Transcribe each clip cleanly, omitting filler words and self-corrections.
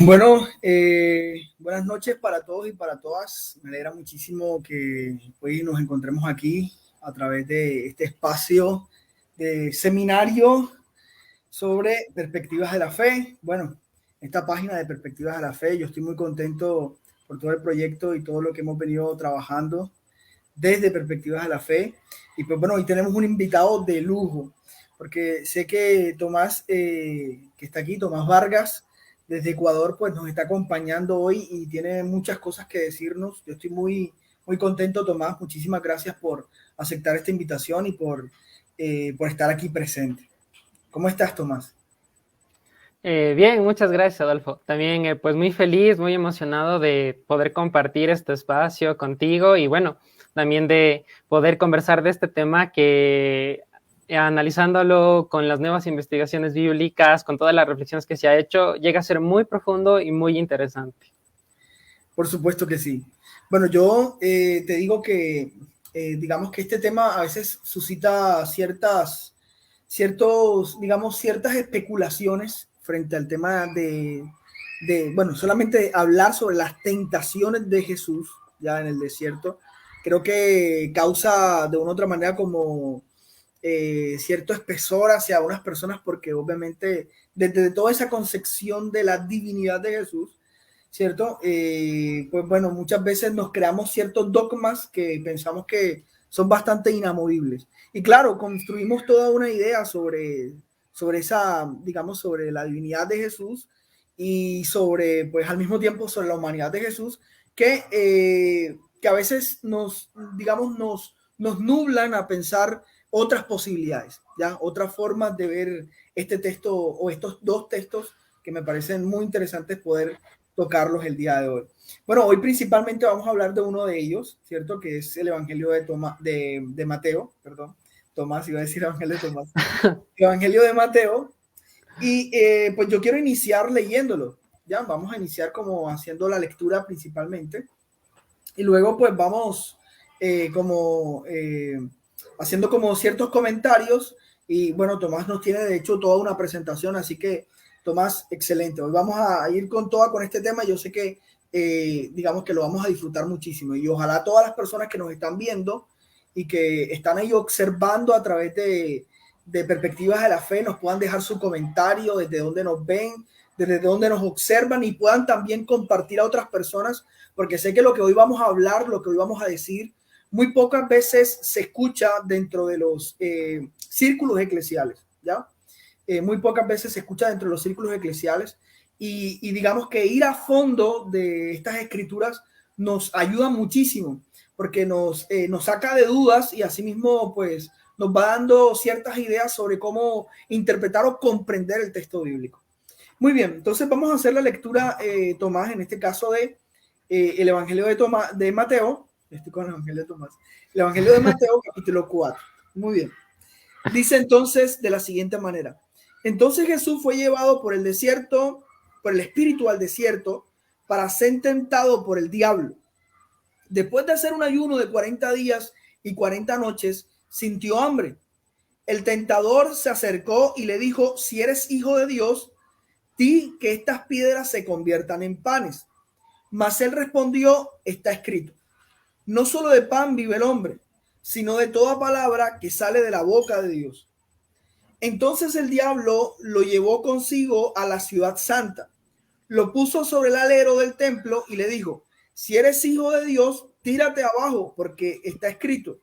Bueno, buenas noches para todos y para todas. Me alegra muchísimo que hoy nos encontremos aquí a través de este espacio de seminario sobre perspectivas de la fe. Bueno, esta página de perspectivas de la fe, yo estoy muy contento por todo el proyecto y todo lo que hemos venido trabajando desde perspectivas de la fe. Y pues bueno, hoy tenemos un invitado de lujo, porque sé que Tomás, que está aquí, Tomás Vargas, desde Ecuador, pues nos está acompañando hoy y tiene muchas cosas que decirnos. Yo estoy muy contento, Tomás. Muchísimas gracias por aceptar esta invitación y por estar aquí presente. ¿Cómo estás, Tomás? Bien, muchas gracias, Adolfo. También, pues muy feliz, muy emocionado de poder compartir este espacio contigo y bueno, también de poder conversar de este tema que analizándolo con las nuevas investigaciones bíblicas, con todas las reflexiones que se ha hecho, llega a ser muy profundo y muy interesante. Por supuesto que sí. Bueno, yo te digo que digamos que este tema a veces suscita ciertas especulaciones frente al tema bueno, solamente hablar sobre las tentaciones de Jesús ya en el desierto. Creo que causa de una u otra manera como cierto espesor hacia unas personas porque obviamente desde toda esa concepción de la divinidad de Jesús, ¿cierto? Pues bueno, muchas veces nos creamos ciertos dogmas que pensamos que son bastante inamovibles. Y claro, construimos toda una idea sobre esa, digamos, sobre la divinidad de Jesús y sobre, pues al mismo tiempo, sobre la humanidad de Jesús, que a veces digamos, nos nublan a pensar otras posibilidades, ¿ya? Otras formas de ver este texto o estos dos textos que me parecen muy interesantes poder tocarlos el día de hoy. Bueno, hoy principalmente vamos a hablar de uno de ellos, ¿cierto? Que es el Evangelio de Mateo, perdón. Tomás, iba a decir Evangelio de Tomás. Evangelio de Mateo. Y pues yo quiero iniciar leyéndolo, ¿ya? Vamos a iniciar como haciendo la lectura principalmente. Y luego pues vamos como haciendo como ciertos comentarios. Y bueno, Tomás nos tiene de hecho toda una presentación, así que Tomás, excelente. Hoy vamos a ir con este tema. Yo sé que digamos que lo vamos a disfrutar muchísimo y ojalá todas las personas que nos están viendo y que están ahí observando a través de perspectivas de la fe nos puedan dejar su comentario desde donde nos ven, desde donde nos observan y puedan también compartir a otras personas, porque sé que lo que hoy vamos a hablar, lo que hoy vamos a decir, muy pocas veces se escucha dentro de los círculos eclesiales, ¿ya? Muy pocas veces se escucha dentro de los círculos eclesiales y digamos que ir a fondo de estas escrituras nos ayuda muchísimo porque nos saca de dudas y asimismo pues nos va dando ciertas ideas sobre cómo interpretar o comprender el texto bíblico. Muy bien, entonces vamos a hacer la lectura, Tomás, en este caso de el Evangelio de Mateo. Estoy con el Evangelio de Tomás. El Evangelio de Mateo, capítulo 4. Muy bien. Dice entonces de la siguiente manera. Entonces Jesús fue llevado por el desierto, por el Espíritu al desierto, para ser tentado por el diablo. Después de hacer un ayuno de 40 días y 40 noches, sintió hambre. El tentador se acercó y le dijo, si eres hijo de Dios, di que estas piedras se conviertan en panes. Mas él respondió, está escrito, no solo de pan vive el hombre, sino de toda palabra que sale de la boca de Dios. Entonces el diablo lo llevó consigo a la ciudad santa, lo puso sobre el alero del templo y le dijo, si eres hijo de Dios, tírate abajo, porque está escrito,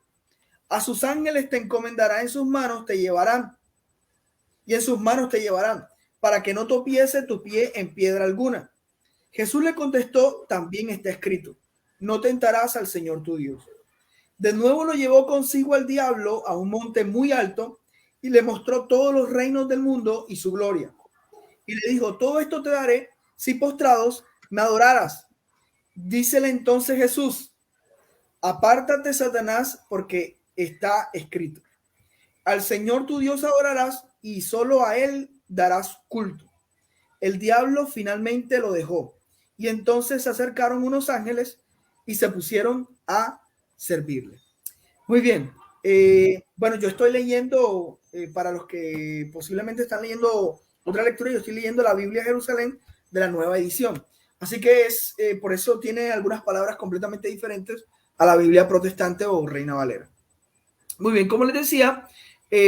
a sus ángeles te encomendará en sus manos, te llevarán, y en sus manos te llevarán, para que no tropiece tu pie en piedra alguna. Jesús le contestó, también está escrito, no tentarás al Señor tu Dios. De nuevo lo llevó consigo al diablo a un monte muy alto y le mostró todos los reinos del mundo y su gloria. Y le dijo, todo esto te daré si postrados me adoraras. Dícele entonces Jesús, apártate, Satanás, porque está escrito. Al Señor tu Dios adorarás y solo a él darás culto. El diablo finalmente lo dejó y entonces se acercaron unos ángeles y se pusieron a servirle. Muy bien. Bueno, yo estoy leyendo, para los que posiblemente están leyendo otra lectura, yo estoy leyendo la Biblia de Jerusalén, de la nueva edición. Así que por eso tiene algunas palabras completamente diferentes a la Biblia protestante o Reina Valera. Muy bien, como les decía,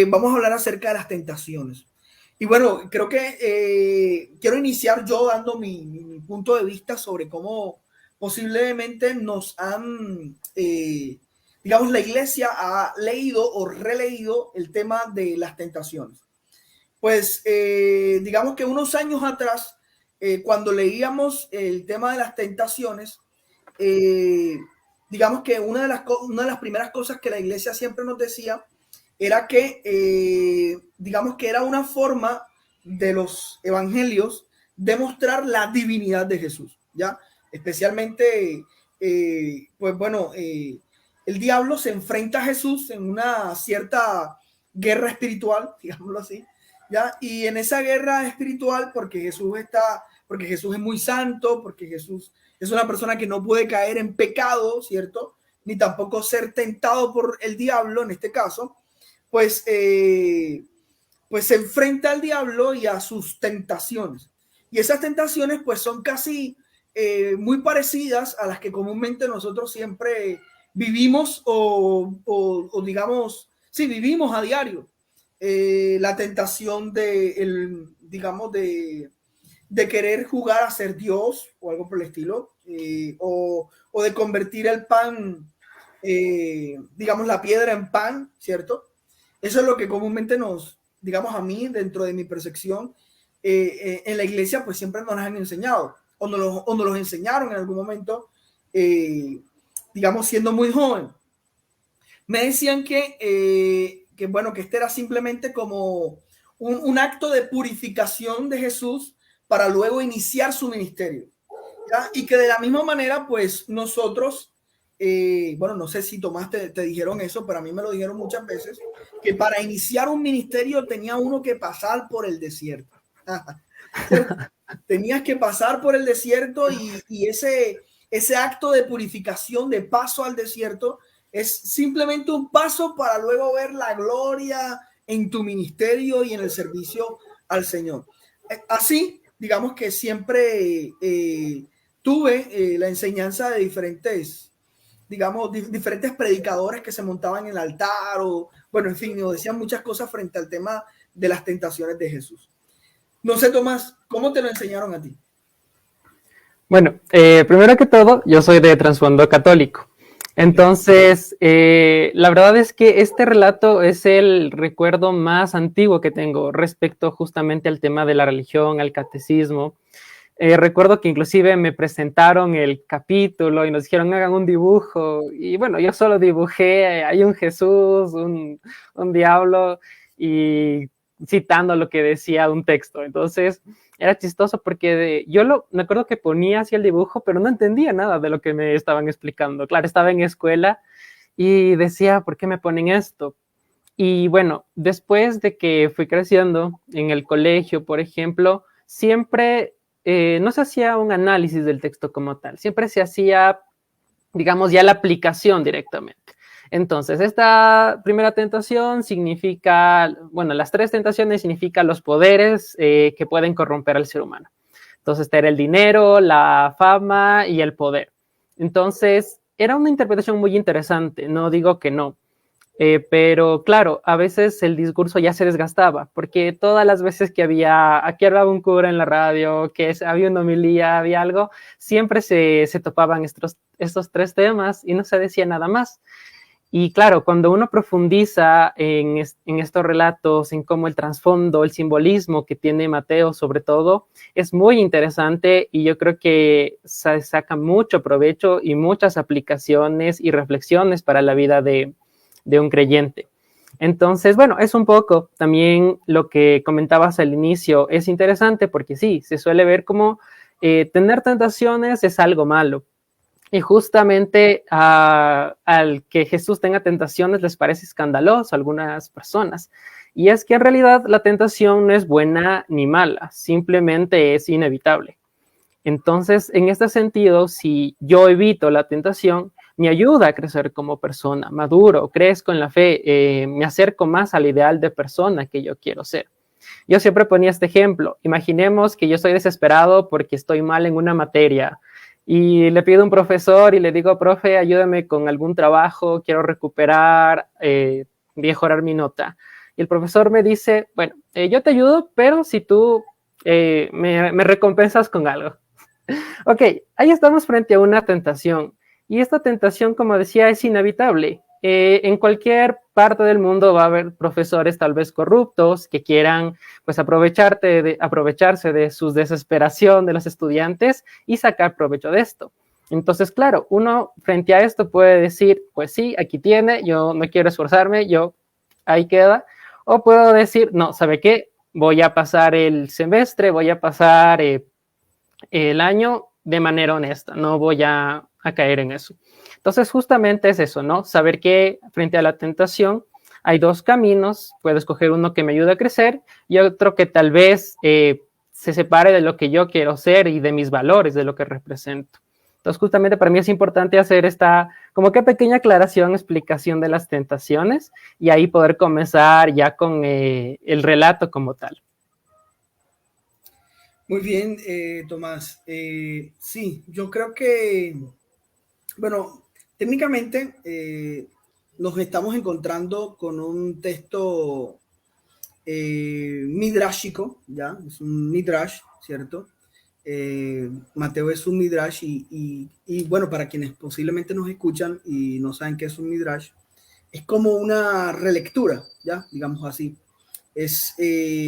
vamos a hablar acerca de las tentaciones. Y bueno, creo que quiero iniciar yo dando mi punto de vista sobre cómo posiblemente nos han, digamos, la iglesia ha leído o releído el tema de las tentaciones. Pues digamos que unos años atrás, cuando leíamos el tema de las tentaciones, digamos que una de las primeras cosas que la iglesia siempre nos decía era que, digamos que era una forma de los evangelios de mostrar la divinidad de Jesús, ¿ya? Especialmente, pues bueno, el diablo se enfrenta a Jesús en una cierta guerra espiritual, digámoslo así, ¿ya? Y en esa guerra espiritual, porque Jesús es muy santo, porque Jesús es una persona que no puede caer en pecado, ¿cierto? Ni tampoco ser tentado por el diablo en este caso, pues se enfrenta al diablo y a sus tentaciones. Y esas tentaciones pues son casi muy parecidas a las que comúnmente nosotros siempre vivimos o digamos, sí, vivimos a diario. La tentación digamos, de querer jugar a ser Dios o algo por el estilo, o de convertir el pan, digamos, la piedra en pan, ¿cierto? Eso es lo que comúnmente digamos a mí, dentro de mi percepción, en la iglesia, pues siempre nos han enseñado, o nos los enseñaron en algún momento, digamos, siendo muy joven. Me decían que bueno, que este era simplemente como un acto de purificación de Jesús para luego iniciar su ministerio, ¿ya? Y que de la misma manera, pues nosotros, bueno, no sé si Tomás te dijeron eso, pero a mí me lo dijeron muchas veces, que para iniciar un ministerio tenía uno que pasar por el desierto. Tenías que pasar por el desierto y ese acto de purificación, de paso al desierto, es simplemente un paso para luego ver la gloria en tu ministerio y en el servicio al Señor. Así, digamos que siempre tuve la enseñanza de diferentes, digamos, diferentes predicadores que se montaban en el altar o, bueno, en fin, nos decían muchas cosas frente al tema de las tentaciones de Jesús. No sé, Tomás, ¿cómo te lo enseñaron a ti? Bueno, primero que todo, yo soy de trasfondo católico. Entonces, la verdad es que este relato es el recuerdo más antiguo que tengo respecto justamente al tema de la religión, al catecismo. Recuerdo que inclusive me presentaron el capítulo y nos dijeron hagan un dibujo y bueno, yo solo dibujé, hay un Jesús, un diablo y citando lo que decía un texto. Entonces era chistoso porque me acuerdo que ponía así el dibujo, pero no entendía nada de lo que me estaban explicando. Claro, estaba en escuela y decía, ¿por qué me ponen esto? Y bueno, después de que fui creciendo en el colegio, por ejemplo, siempre no se hacía un análisis del texto como tal, siempre se hacía, digamos, ya la aplicación directamente. Entonces, esta primera tentación significa, bueno, las tres tentaciones significan los poderes que pueden corromper al ser humano. Entonces, era el dinero, la fama y el poder. Entonces, era una interpretación muy interesante, no digo que no. Pero claro, a veces el discurso ya se desgastaba, porque todas las veces que aquí hablaba un cura en la radio, que había una homilía, había algo, siempre se topaban estos tres temas y no se decía nada más. Y claro, cuando uno profundiza en estos relatos, en cómo el trasfondo, el simbolismo que tiene Mateo sobre todo, es muy interesante y yo creo que se saca mucho provecho y muchas aplicaciones y reflexiones para la vida de un creyente. Entonces, bueno, es un poco también lo que comentabas al inicio, es interesante porque sí, se suele ver como tener tentaciones es algo malo. Y justamente al que Jesús tenga tentaciones les parece escandaloso a algunas personas. Y es que en realidad la tentación no es buena ni mala, simplemente es inevitable. Entonces, en este sentido, si yo evito la tentación, me ayuda a crecer como persona, maduro, crezco en la fe, me acerco más al ideal de persona que yo quiero ser. Yo siempre ponía este ejemplo. Imaginemos que yo estoy desesperado porque estoy mal en una materia y le pido a un profesor y le digo, profe, ayúdame con algún trabajo, quiero recuperar, mejorar mi nota. Y el profesor me dice, bueno, yo te ayudo, pero si tú me recompensas con algo. Ok, ahí estamos frente a una tentación. Y esta tentación, como decía, es inevitable. En cualquier parte del mundo va a haber profesores tal vez corruptos que quieran pues aprovecharse de su desesperación de los estudiantes y sacar provecho de esto. Entonces, claro, uno frente a esto puede decir, pues sí, aquí tiene, yo no quiero esforzarme, yo ahí queda. O puedo decir, no, ¿sabe qué? Voy a pasar el semestre, voy a pasar el año de manera honesta, no voy a caer en eso. Entonces, justamente es eso, ¿no? Saber que frente a la tentación hay dos caminos, puedo escoger uno que me ayude a crecer y otro que tal vez se separe de lo que yo quiero ser y de mis valores, de lo que represento. Entonces, justamente para mí es importante hacer esta, como que pequeña aclaración, explicación de las tentaciones y ahí poder comenzar ya con el relato como tal. Muy bien, Tomás. Sí, yo creo que, bueno, técnicamente nos estamos encontrando con un texto midrashico, ¿ya? Es un midrash, ¿cierto? Mateo es un midrash y, bueno, para quienes posiblemente nos escuchan y no saben qué es un midrash, es como una relectura, ¿ya? Digamos así. Es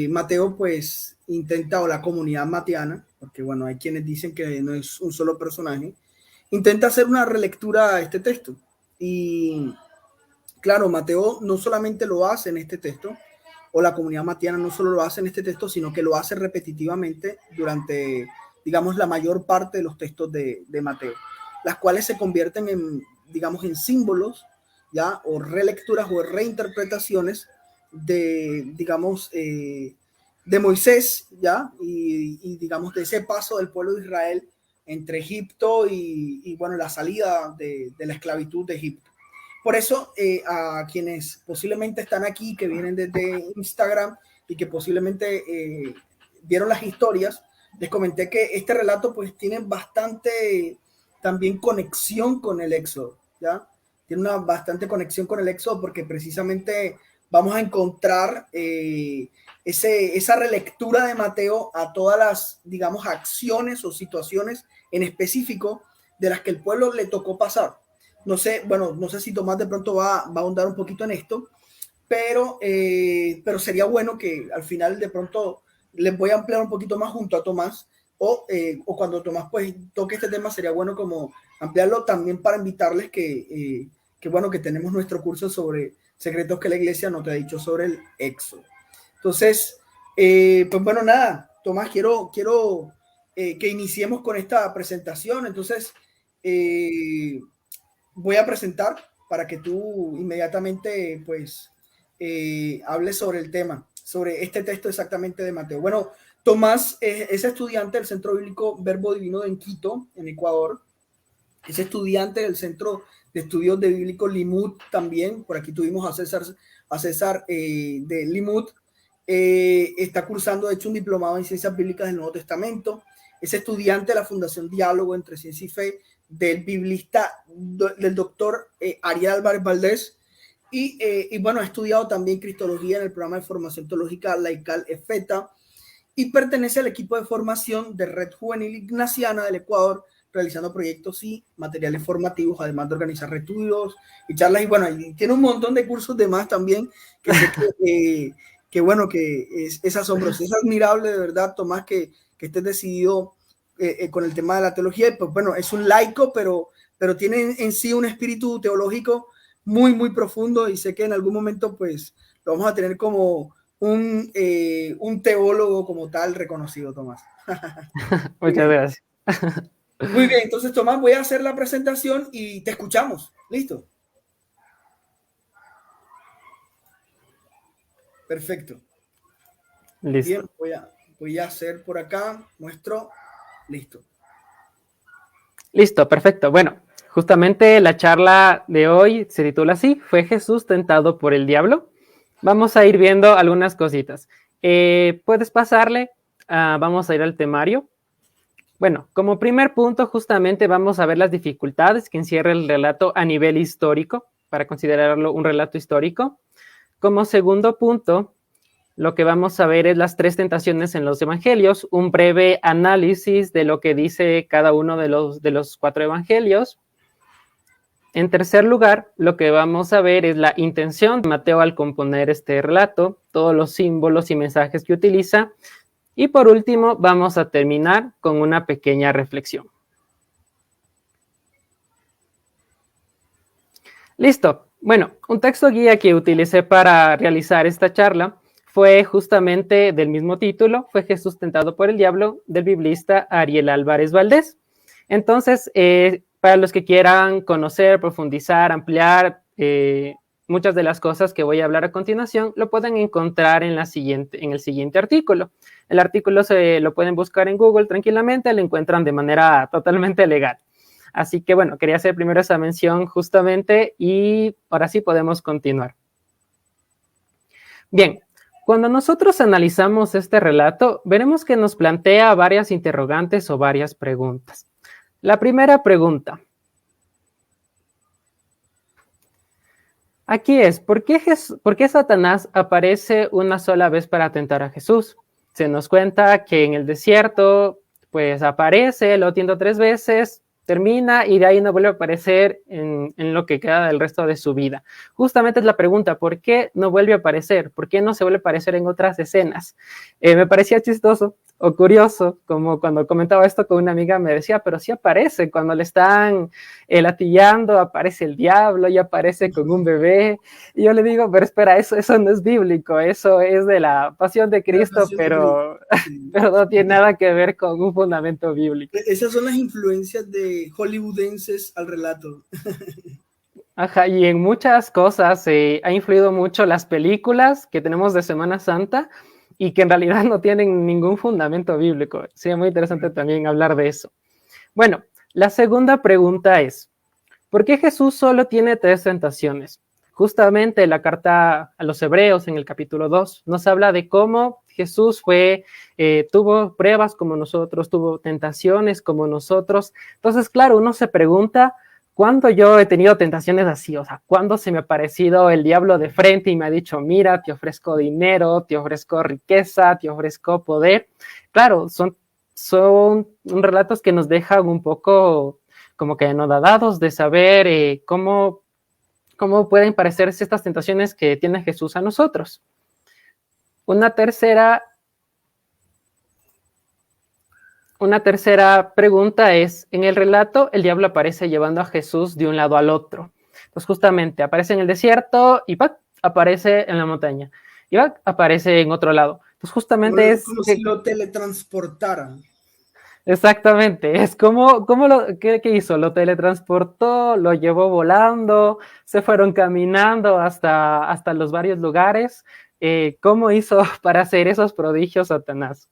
Mateo, pues, intenta, o la comunidad mateana, porque, bueno, hay quienes dicen que no es un solo personaje, intenta hacer una relectura a este texto. Y, claro, Mateo no solamente lo hace en este texto, o la comunidad mateana no solo lo hace en este texto, sino que lo hace repetitivamente durante, digamos, la mayor parte de los textos de Mateo, las cuales se convierten en, digamos, en símbolos, ¿ya? O relecturas o reinterpretaciones de, digamos, de Moisés, ¿ya? Digamos, de ese paso del pueblo de Israel entre Egipto bueno, la salida de la esclavitud de Egipto. Por eso, a quienes posiblemente están aquí, que vienen desde Instagram y que posiblemente vieron las historias, les comenté que este relato pues tiene bastante también conexión con el Éxodo, ¿ya? Tiene una bastante conexión con el Éxodo porque precisamente vamos a encontrar esa relectura de Mateo a todas las, digamos, acciones o situaciones en específico de las que el pueblo le tocó pasar. No sé, bueno, no sé si Tomás de pronto va a ahondar un poquito en esto, pero sería bueno que al final de pronto les voy a ampliar un poquito más junto a Tomás o cuando Tomás pues toque este tema sería bueno como ampliarlo también para invitarles que bueno, que tenemos nuestro curso sobre secretos que la iglesia no te ha dicho sobre el Éxodo. Entonces, pues bueno, nada, Tomás, quiero que iniciemos con esta presentación. Entonces, voy a presentar para que tú inmediatamente pues hables sobre el tema, sobre este texto exactamente de Mateo. Bueno, Tomás es estudiante del Centro Bíblico Verbo Divino en Quito, en Ecuador. Es estudiante del Centro de Estudios de Bíblico Limud también. Por aquí tuvimos a César de Limud. Está cursando, de hecho, un diplomado en Ciencias Bíblicas del Nuevo Testamento. Es estudiante de la Fundación Diálogo entre Ciencia y Fe del biblista, del doctor Ariel Álvarez Valdés. Y bueno, ha estudiado también Cristología en el programa de formación teológica laical EFETA y pertenece al equipo de formación de Red Juvenil Ignaciana del Ecuador, realizando proyectos y materiales formativos, además de organizar estudios y charlas. Y bueno, y tiene un montón de cursos de más también, que sé que bueno, que es asombroso, es admirable de verdad, Tomás, que estés decidido con el tema de la teología. Y pues bueno, es un laico, pero tiene en sí un espíritu teológico muy, muy profundo y sé que en algún momento pues lo vamos a tener como un teólogo como tal reconocido, Tomás. Muchas gracias. Muy bien, entonces Tomás, voy a hacer la presentación y te escuchamos. ¿Listo? Perfecto. Listo. Bien, voy a hacer por acá nuestro. Listo. Listo, perfecto. Bueno, justamente la charla de hoy se titula así, ¿fue Jesús tentado por el diablo? Vamos a ir viendo algunas cositas. Puedes pasarle, vamos a ir al temario. Bueno, como primer punto, justamente vamos a ver las dificultades que encierra el relato a nivel histórico, para considerarlo un relato histórico. Como segundo punto, lo que vamos a ver es las 3 tentaciones en los evangelios, un breve análisis de lo que dice cada uno de los 4 evangelios. En tercer lugar, lo que vamos a ver es la intención de Mateo al componer este relato, todos los símbolos y mensajes que utiliza. Y por último, vamos a terminar con una pequeña reflexión. Listo. Bueno, un texto guía que utilicé para realizar esta charla fue justamente del mismo título, fue Jesús tentado por el diablo, del biblista Ariel Álvarez Valdés. Entonces, para los que quieran conocer, profundizar, ampliar muchas de las cosas que voy a hablar a continuación, lo pueden encontrar en el siguiente artículo. El artículo lo pueden buscar en Google tranquilamente, lo encuentran de manera totalmente legal. Así que bueno, quería hacer primero esa mención justamente y ahora sí podemos continuar. Bien, cuando nosotros analizamos este relato, veremos que nos plantea varias interrogantes o varias preguntas. La primera pregunta. Aquí es, ¿por qué Satanás aparece una sola vez para tentar a Jesús? Se nos cuenta que en el desierto, pues aparece, lo tienta 3 veces, termina y de ahí no vuelve a aparecer en lo que queda del resto de su vida. Justamente es la pregunta, ¿por qué no vuelve a aparecer? ¿Por qué no se vuelve a aparecer en otras escenas? Me parecía chistoso o curioso, como cuando comentaba esto con una amiga me decía, pero sí aparece, cuando le están latillando, aparece el diablo y aparece con un bebé, y yo le digo, pero espera, eso no es bíblico, eso es de la pasión de Cristo, pero no tiene nada que ver con un fundamento bíblico. Esas son las influencias de hollywoodenses al relato. Ajá, y en muchas cosas ha influido mucho las películas que tenemos de Semana Santa, y que en realidad no tienen ningún fundamento bíblico. Sería muy interesante también hablar de eso. Bueno, la segunda pregunta es, ¿por qué Jesús solo tiene 3 tentaciones? Justamente la carta a los Hebreos en el capítulo 2 nos habla de cómo Jesús tuvo pruebas como nosotros, tuvo tentaciones como nosotros. Entonces, claro, uno se pregunta, ¿cuándo yo he tenido tentaciones así? O sea, ¿cuándo se me ha aparecido el diablo de frente y me ha dicho, mira, te ofrezco dinero, te ofrezco riqueza, te ofrezco poder? Claro, son relatos que nos dejan un poco como que anodadados de saber cómo pueden parecerse estas tentaciones que tiene Jesús a nosotros. Una tercera pregunta es, en el relato el diablo aparece llevando a Jesús de un lado al otro. Entonces justamente aparece en el desierto y ¡pac!, aparece en la montaña. Y ¡pac!, aparece en otro lado. Entonces justamente como si lo teletransportaran. Exactamente, es como ¿qué hizo? Lo teletransportó, lo llevó volando, se fueron caminando hasta los varios lugares. ¿Cómo hizo para hacer esos prodigios Satanás?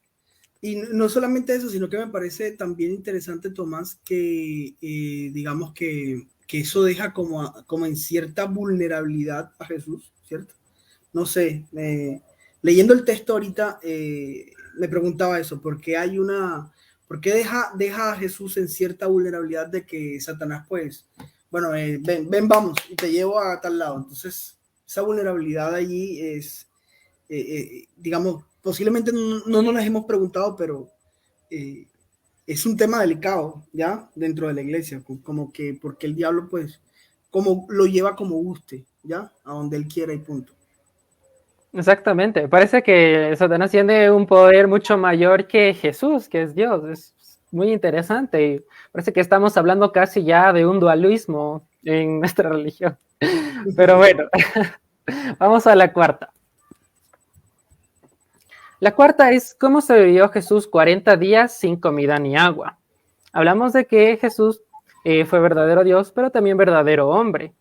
Y no solamente eso, sino que me parece también interesante, Tomás, que digamos que eso deja como en cierta vulnerabilidad a Jesús, ¿cierto? No sé, leyendo el texto ahorita me preguntaba eso, ¿por qué deja a Jesús en cierta vulnerabilidad de que Satanás, pues, bueno, ven, vamos, y te llevo a tal lado? Entonces, esa vulnerabilidad allí es, digamos, posiblemente no nos las hemos preguntado, pero es un tema delicado, ¿ya? Dentro de la iglesia, como que porque el diablo, pues, como lo lleva como guste, ¿ya? A donde él quiera y punto. Exactamente, parece que Satanás tiene un poder mucho mayor que Jesús, que es Dios. Es muy interesante y parece que estamos hablando casi ya de un dualismo en nuestra religión. Pero bueno, vamos a la cuarta. La cuarta es, ¿cómo sobrevivió Jesús 40 días sin comida ni agua? Hablamos de que Jesús fue verdadero Dios, pero también verdadero hombre.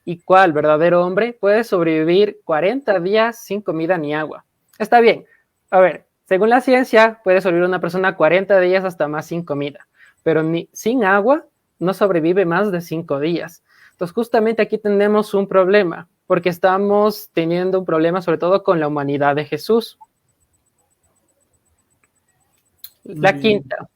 ¿Y cuál verdadero hombre puede sobrevivir 40 días sin comida ni agua? Está bien. A ver, según la ciencia, puede sobrevivir una persona 40 días hasta más sin comida, pero sin agua no sobrevive más de 5 días. Entonces, justamente aquí tenemos un problema, porque estamos teniendo un problema sobre todo con la humanidad de Jesús. La quinta.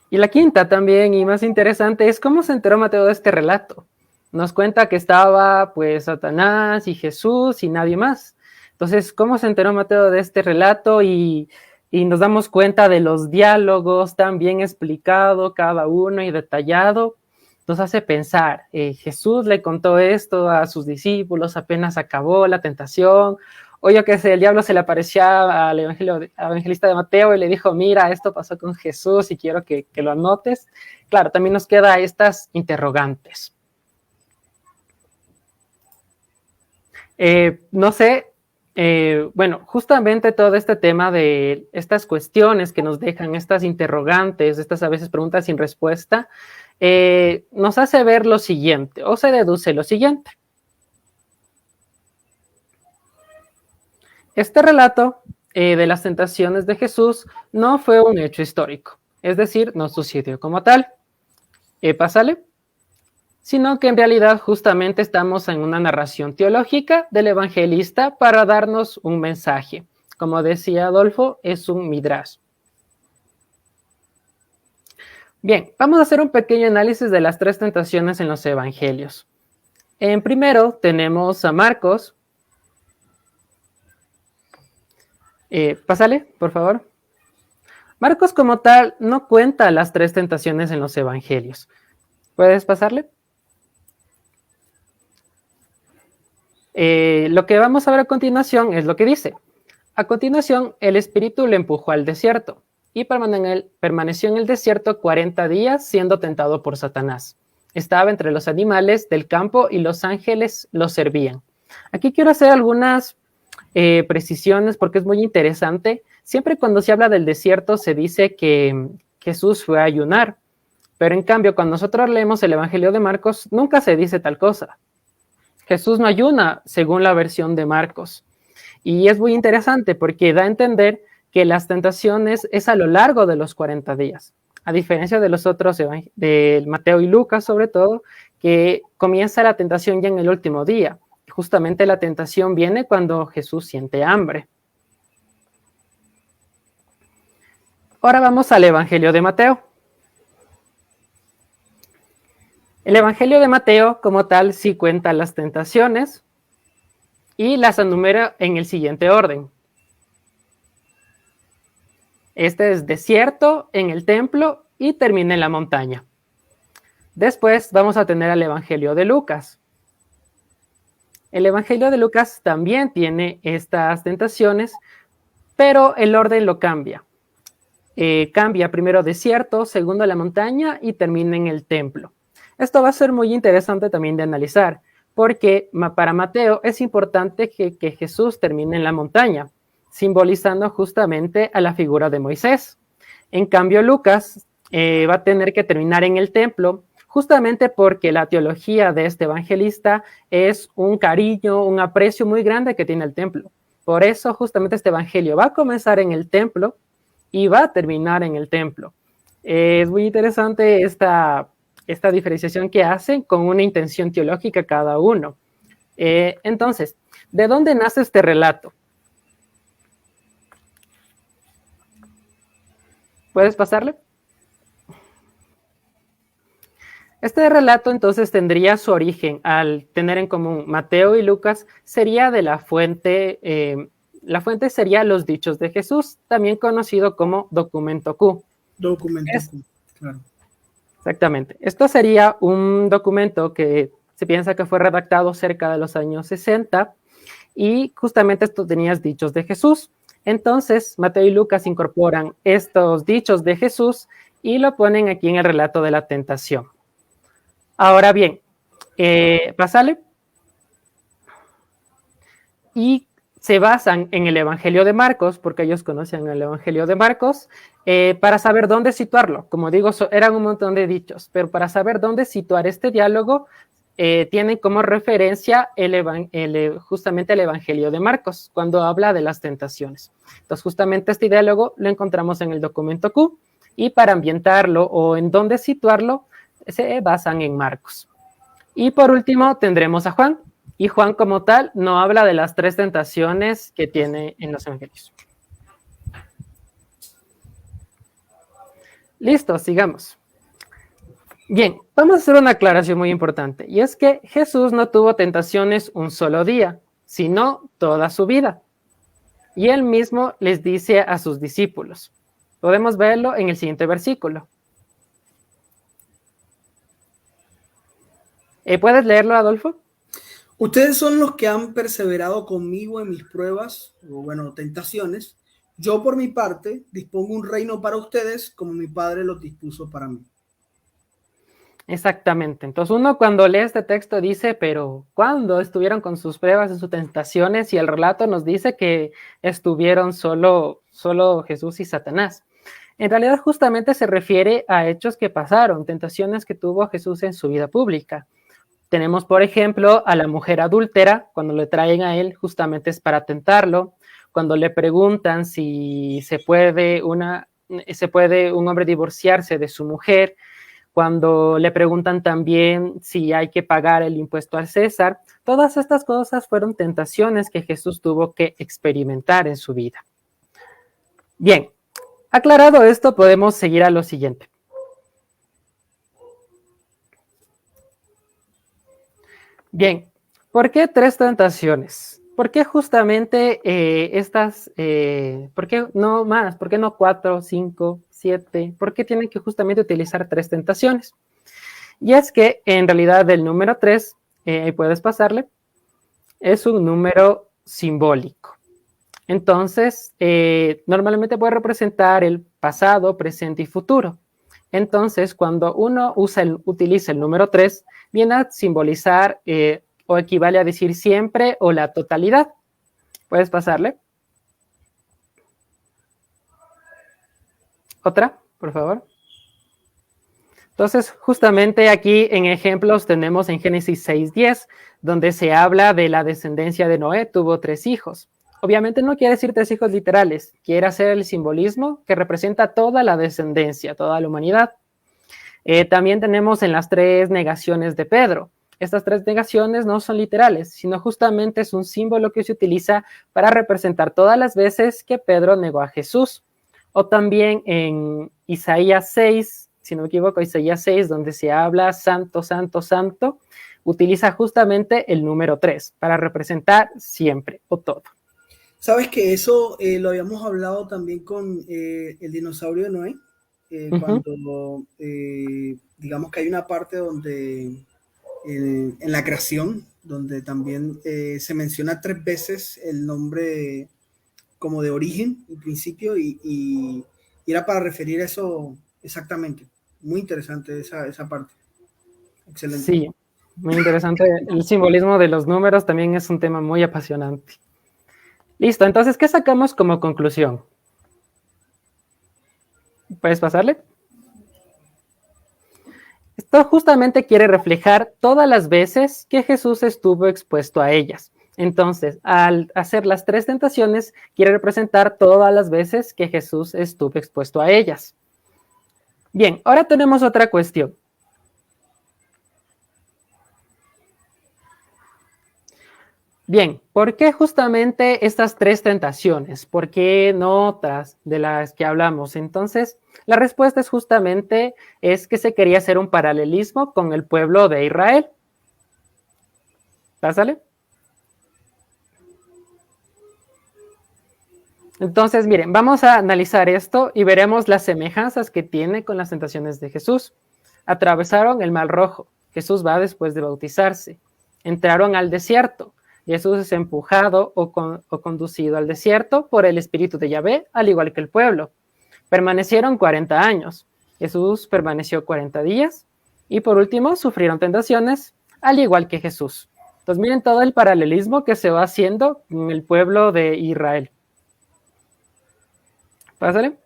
Y la quinta también, y más interesante, es cómo se enteró Mateo de este relato. Nos cuenta que estaba pues Satanás y Jesús y nadie más. Entonces, ¿cómo se enteró Mateo de este relato? Y nos damos cuenta de los diálogos tan bien explicado cada uno y detallado. Nos hace pensar, Jesús le contó esto a sus discípulos apenas acabó la tentación, o yo qué sé, el diablo se le aparecía al evangelista de Mateo y le dijo, mira, esto pasó con Jesús y quiero que lo anotes. Claro, también nos quedan estas interrogantes. No sé, bueno, justamente todo este tema de estas cuestiones que nos dejan, estas interrogantes, estas a veces preguntas sin respuesta, nos hace ver lo siguiente, o se deduce lo siguiente. Este relato de las tentaciones de Jesús no fue un hecho histórico, es decir, no sucedió como tal. Pásale. Sino que en realidad justamente estamos en una narración teológica del evangelista para darnos un mensaje. Como decía Adolfo, es un midrash. Bien, vamos a hacer un pequeño análisis de las tres tentaciones en los evangelios. En primero tenemos a Marcos. Pásale, por favor. Marcos como tal no cuenta las tres tentaciones en los evangelios. ¿Puedes pasarle? Lo que vamos a ver a continuación es lo que dice. A continuación, el espíritu le empujó al desierto y permaneció en el desierto 40 días siendo tentado por Satanás. Estaba entre los animales del campo y los ángeles lo servían. Aquí quiero hacer algunas precisiones porque es muy interesante. Siempre cuando se habla del desierto se dice que Jesús fue a ayunar, pero en cambio cuando nosotros leemos el Evangelio de Marcos nunca se dice tal cosa. Jesús no ayuna según la versión de Marcos. Y es muy interesante porque da a entender que las tentaciones es a lo largo de los 40 días. A diferencia de los otros, de Mateo y Lucas sobre todo, que comienza la tentación ya en el último día. Justamente la tentación viene cuando Jesús siente hambre. Ahora vamos al Evangelio de Mateo. El Evangelio de Mateo, como tal, sí cuenta las tentaciones y las enumera en el siguiente orden. Este es desierto, en el templo y termina en la montaña. Después vamos a tener el Evangelio de Lucas. El Evangelio de Lucas también tiene estas tentaciones, pero el orden lo cambia. Cambia primero desierto, segundo la montaña y termina en el templo. Esto va a ser muy interesante también de analizar, porque para Mateo es importante que Jesús termine en la montaña, simbolizando justamente a la figura de Moisés. En cambio, Lucas va a tener que terminar en el templo, justamente porque la teología de este evangelista es un cariño, un aprecio muy grande que tiene el templo. Por eso, justamente este evangelio va a comenzar en el templo y va a terminar en el templo. Es muy interesante esta diferenciación que hacen con una intención teológica cada uno. Entonces, ¿de dónde nace este relato? ¿Puedes pasarle? Este relato entonces tendría su origen al tener en común Mateo y Lucas, sería de la fuente sería los dichos de Jesús, también conocido como documento Q. Documento Q, claro. Exactamente. Esto sería un documento que se piensa que fue redactado cerca de los años 60 y justamente esto tenías dichos de Jesús. Entonces, Mateo y Lucas incorporan estos dichos de Jesús y lo ponen aquí en el relato de la tentación. Ahora bien, pásale. Y se basan en el Evangelio de Marcos, porque ellos conocen el Evangelio de Marcos, para saber dónde situarlo. Como digo, eran un montón de dichos, pero para saber dónde situar este diálogo, tienen como referencia justamente el Evangelio de Marcos, cuando habla de las tentaciones. Entonces, justamente este diálogo lo encontramos en el documento Q, y para ambientarlo o en dónde situarlo, se basan en Marcos. Y por último, tendremos a Juan. Y Juan como tal no habla de las tres tentaciones que tiene en los evangelios. Listo, sigamos. Bien, vamos a hacer una aclaración muy importante, y es que Jesús no tuvo tentaciones un solo día, sino toda su vida. Y él mismo les dice a sus discípulos. Podemos verlo en el siguiente versículo. ¿Puedes leerlo, Adolfo? Ustedes son los que han perseverado conmigo en mis pruebas, o bueno, tentaciones. Yo por mi parte dispongo un reino para ustedes como mi padre los dispuso para mí. Exactamente. Entonces uno cuando lee este texto dice, pero ¿cuándo estuvieron con sus pruebas y sus tentaciones? Y el relato nos dice que estuvieron solo Jesús y Satanás. En realidad justamente se refiere a hechos que pasaron, tentaciones que tuvo Jesús en su vida pública. Tenemos, por ejemplo, a la mujer adúltera, cuando le traen a él, justamente es para tentarlo. Cuando le preguntan si se puede un hombre divorciarse de su mujer, cuando le preguntan también si hay que pagar el impuesto al César, todas estas cosas fueron tentaciones que Jesús tuvo que experimentar en su vida. Bien, aclarado esto, podemos seguir a lo siguiente. Bien, ¿por qué tres tentaciones? ¿Por qué justamente por qué no más? ¿Por qué no 4, 5, 7? ¿Por qué tienen que justamente utilizar tres tentaciones? Y es que en realidad el número 3, ahí puedes pasarle, es un número simbólico. Entonces, normalmente puede representar el pasado, presente y futuro. Entonces, cuando uno utiliza el número 3, viene a simbolizar o equivale a decir siempre o la totalidad. ¿Puedes pasarle? Otra, por favor. Entonces, justamente aquí en ejemplos tenemos en Génesis 6:10, donde se habla de la descendencia de Noé, tuvo 3 hijos. Obviamente no quiere decir 3 hijos literales, quiere hacer el simbolismo que representa toda la descendencia, toda la humanidad. También tenemos en las 3 negaciones de Pedro. Estas 3 negaciones no son literales, sino justamente es un símbolo que se utiliza para representar todas las veces que Pedro negó a Jesús. O también en Isaías 6, si no me equivoco, Isaías 6, donde se habla santo, santo, santo, utiliza justamente el número 3 para representar siempre o todo. Sabes que eso lo habíamos hablado también con el dinosaurio de Noé, cuando digamos que hay una parte donde en la creación, donde también se menciona 3 veces el nombre como de origen y principio, y era para referir eso exactamente. Muy interesante esa parte. Excelente. Sí, muy interesante. El simbolismo de los números también es un tema muy apasionante. Listo, entonces, ¿qué sacamos como conclusión? ¿Puedes pasarle? Esto justamente quiere reflejar todas las veces que Jesús estuvo expuesto a ellas. Entonces, al hacer las 3 tentaciones, quiere representar todas las veces que Jesús estuvo expuesto a ellas. Bien, ahora tenemos otra cuestión. Bien, ¿por qué justamente estas 3 tentaciones? ¿Por qué no otras de las que hablamos? Entonces, la respuesta es justamente es que se quería hacer un paralelismo con el pueblo de Israel. ¿Pásale? Entonces, miren, vamos a analizar esto y veremos las semejanzas que tiene con las tentaciones de Jesús. Atravesaron el Mar Rojo. Jesús va después de bautizarse. Entraron al desierto. Jesús es empujado o conducido al desierto por el espíritu de Yahvé, al igual que el pueblo. Permanecieron 40 años. Jesús permaneció 40 días. Y por último, sufrieron tentaciones, al igual que Jesús. Entonces, miren todo el paralelismo que se va haciendo en el pueblo de Israel. Pásale.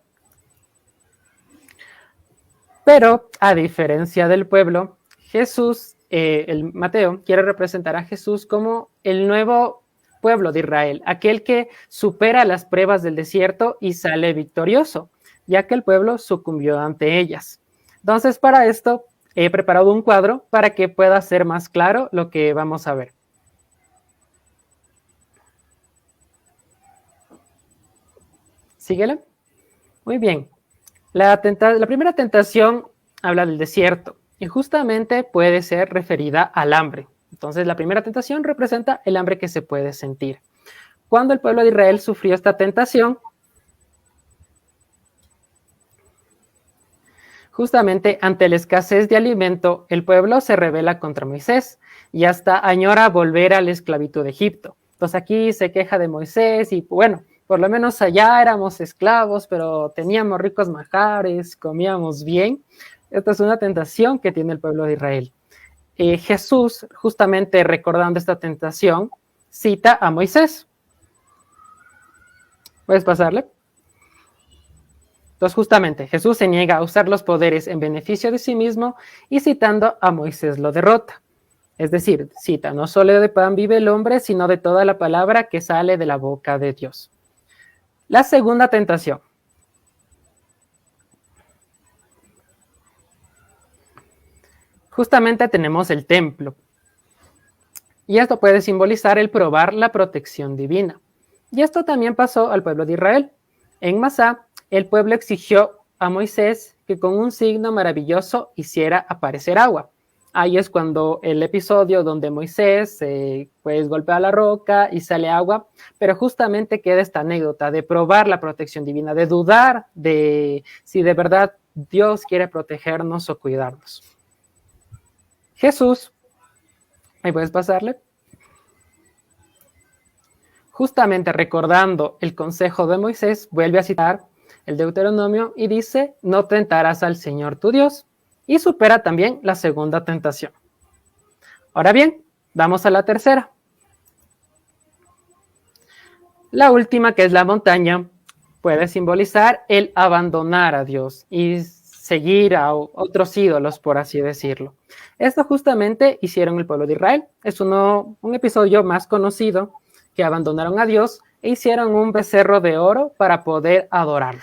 Pero, a diferencia del pueblo, Jesús, el Mateo, quiere representar a Jesús como el nuevo pueblo de Israel, aquel que supera las pruebas del desierto y sale victorioso, ya que el pueblo sucumbió ante ellas. Entonces, para esto, he preparado un cuadro para que pueda ser más claro lo que vamos a ver. Síguele. Muy bien. La primera tentación habla del desierto y justamente puede ser referida al hambre. Entonces, la primera tentación representa el hambre que se puede sentir. Cuando el pueblo de Israel sufrió esta tentación, justamente ante la escasez de alimento, el pueblo se rebela contra Moisés y hasta añora volver a la esclavitud de Egipto. Entonces aquí se queja de Moisés y bueno, por lo menos allá éramos esclavos, pero teníamos ricos manjares, comíamos bien. Esta es una tentación que tiene el pueblo de Israel. Jesús, justamente recordando esta tentación, cita a Moisés. ¿Puedes pasarle? Entonces, justamente, Jesús se niega a usar los poderes en beneficio de sí mismo y citando a Moisés lo derrota. Es decir, cita, no solo de pan vive el hombre, sino de toda la palabra que sale de la boca de Dios. La segunda tentación. Justamente tenemos el templo. Y esto puede simbolizar el probar la protección divina. Y esto también pasó al pueblo de Israel. En Masá, el pueblo exigió a Moisés que con un signo maravilloso hiciera aparecer agua. Ahí es cuando el episodio donde Moisés pues golpea la roca y sale agua, pero justamente queda esta anécdota de probar la protección divina, de dudar de si de verdad Dios quiere protegernos o cuidarnos. Jesús, ahí puedes pasarle, justamente recordando el consejo de Moisés, vuelve a citar el Deuteronomio y dice, no tentarás al Señor tu Dios, y supera también la segunda tentación. Ahora bien, vamos a la tercera. La última, que es la montaña, puede simbolizar el abandonar a Dios y seguir a otros ídolos, por así decirlo. Esto justamente hicieron el pueblo de Israel. Es un episodio más conocido, que abandonaron a Dios e hicieron un becerro de oro para poder adorarlo.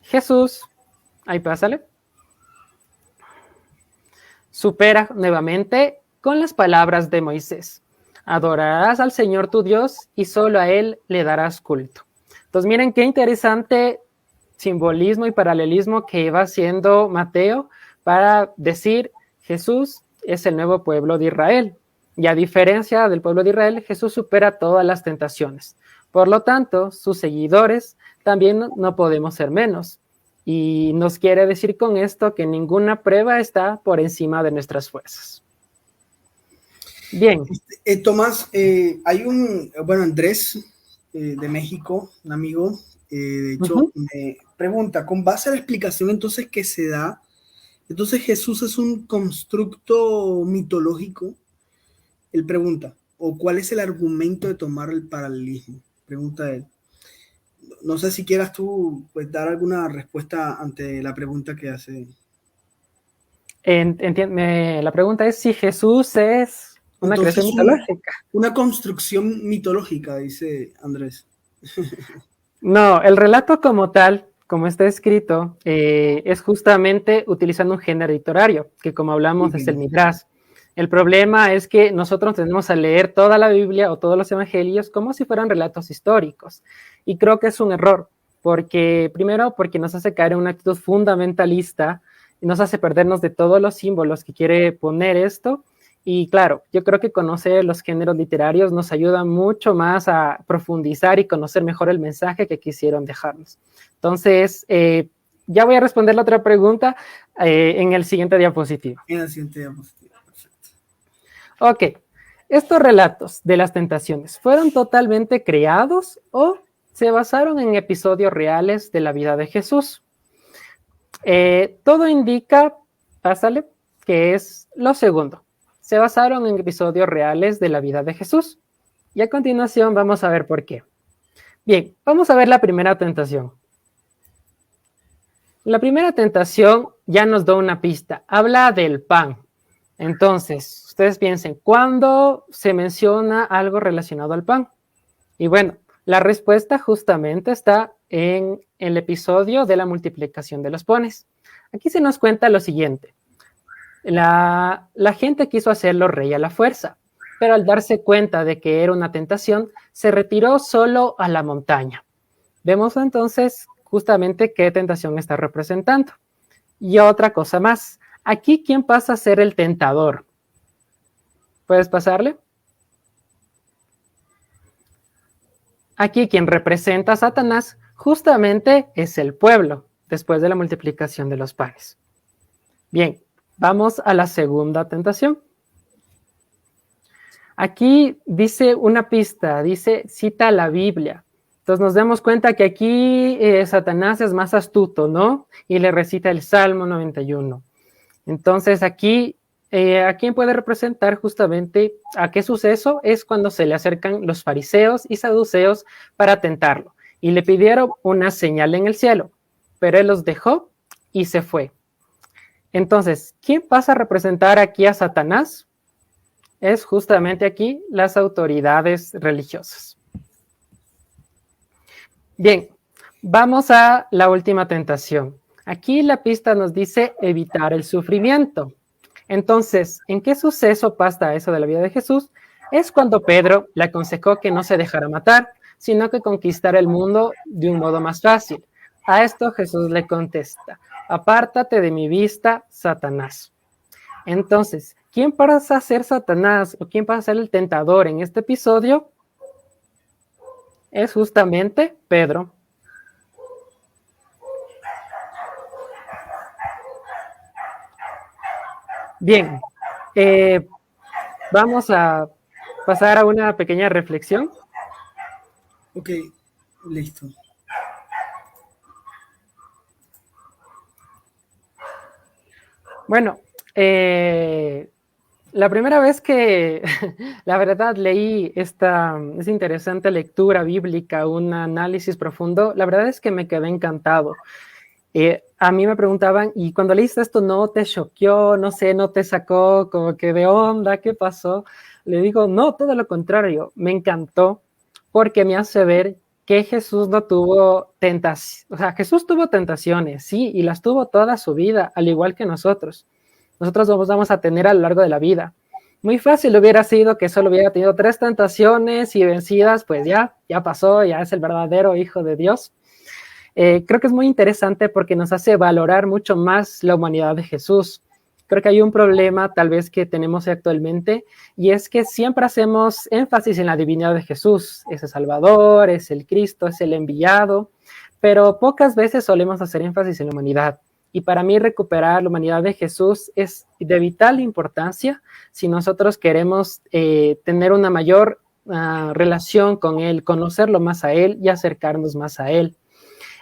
Jesús, ahí pásale, supera nuevamente con las palabras de Moisés. Adorarás al Señor tu Dios y solo a Él le darás culto. Entonces miren qué interesante simbolismo y paralelismo que va haciendo Mateo para decir Jesús es el nuevo pueblo de Israel. Y a diferencia del pueblo de Israel, Jesús supera todas las tentaciones. Por lo tanto, sus seguidores también no podemos ser menos. Y nos quiere decir con esto que ninguna prueba está por encima de nuestras fuerzas. Bien. Tomás, hay Andrés de México, un amigo, de hecho, me pregunta, con base a la explicación entonces que se da, entonces Jesús es un constructo mitológico. Él pregunta, ¿o cuál es el argumento de tomar el paralelismo? Pregunta él. No sé si quieras tú pues, dar alguna respuesta ante la pregunta que hace. La pregunta es si Jesús es una creación mitológica. Una construcción mitológica, dice Andrés. No, el relato como tal, como está escrito, es justamente utilizando un género literario, que como hablamos es el Midrash. El problema es que nosotros tenemos a leer toda la Biblia o todos los evangelios como si fueran relatos históricos. Y creo que es un error, porque nos hace caer en una actitud fundamentalista y nos hace perdernos de todos los símbolos que quiere poner esto. Y claro, yo creo que conocer los géneros literarios nos ayuda mucho más a profundizar y conocer mejor el mensaje que quisieron dejarnos. Entonces, ya voy a responder la otra pregunta en el siguiente diapositivo. En el siguiente diapositivo. Ok, estos relatos de las tentaciones, ¿fueron totalmente creados o se basaron en episodios reales de la vida de Jesús? Todo indica, pásale, que es lo segundo. Se basaron en episodios reales de la vida de Jesús. Y a continuación vamos a ver por qué. Bien, vamos a ver la primera tentación. La primera tentación ya nos da una pista, habla del pan. Entonces, ustedes piensen, ¿cuándo se menciona algo relacionado al pan? Y bueno, la respuesta justamente está en el episodio de la multiplicación de los panes. Aquí se nos cuenta lo siguiente. La gente quiso hacerlo rey a la fuerza, pero al darse cuenta de que era una tentación, se retiró solo a la montaña. Vemos entonces justamente qué tentación está representando. Y otra cosa más, aquí, ¿quién pasa a ser el tentador? ¿Puedes pasarle? Aquí quien representa a Satanás justamente es el pueblo, después de la multiplicación de los panes. Bien, vamos a la segunda tentación. Aquí dice una pista, cita la Biblia. Entonces nos damos cuenta que aquí Satanás es más astuto, ¿no? Y le recita el Salmo 91. Entonces aquí, ¿a quién puede representar justamente a qué suceso? Es cuando se le acercan los fariseos y saduceos para tentarlo. Y le pidieron una señal en el cielo, pero él los dejó y se fue. Entonces, ¿quién pasa a representar aquí a Satanás? Es justamente aquí las autoridades religiosas. Bien, vamos a la última tentación. Aquí la pista nos dice evitar el sufrimiento. Entonces, ¿en qué suceso pasa eso de la vida de Jesús? Es cuando Pedro le aconsejó que no se dejara matar, sino que conquistara el mundo de un modo más fácil. A esto Jesús le contesta, apártate de mi vista, Satanás. Entonces, ¿quién pasa a ser Satanás o quién pasa a ser el tentador en este episodio? Es justamente Pedro. Bien, vamos a pasar a una pequeña reflexión. Ok, listo. Bueno, la primera vez que, la verdad, leí esta interesante lectura bíblica, un análisis profundo, la verdad es que me quedé encantado. A mí me preguntaban, ¿y cuando leíste esto no te choqueó, no sé, no te sacó como que de onda, qué pasó? Le digo, no, todo lo contrario, me encantó porque me hace ver que Jesús no tuvo tentaciones, o sea, Jesús tuvo tentaciones, sí, y las tuvo toda su vida, al igual que nosotros. Nosotros vamos a tener a lo largo de la vida. Muy fácil hubiera sido que solo hubiera tenido 3 tentaciones y vencidas, pues ya pasó, ya es el verdadero Hijo de Dios. Creo que es muy interesante porque nos hace valorar mucho más la humanidad de Jesús. Creo que hay un problema tal vez que tenemos actualmente y es que siempre hacemos énfasis en la divinidad de Jesús. Es el Salvador, es el Cristo, es el enviado, pero pocas veces solemos hacer énfasis en la humanidad. Y para mí recuperar la humanidad de Jesús es de vital importancia si nosotros queremos tener una mayor relación con Él, conocerlo más a Él y acercarnos más a Él.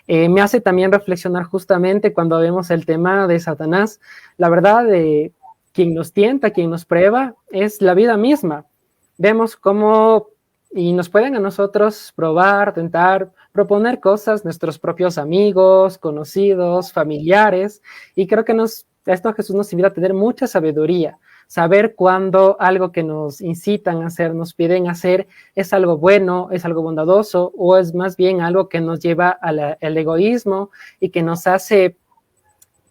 Me hace también reflexionar justamente cuando vemos el tema de Satanás. La verdad, quien nos tienta, quien nos prueba, es la vida misma. Vemos cómo, y nos pueden a nosotros probar, tentar, proponer cosas, nuestros propios amigos, conocidos, familiares, y creo que esto Jesús nos invita a tener mucha sabiduría, saber cuándo algo que nos incitan a hacer, nos piden hacer, es algo bueno, es algo bondadoso, o es más bien algo que nos lleva al egoísmo y que nos hace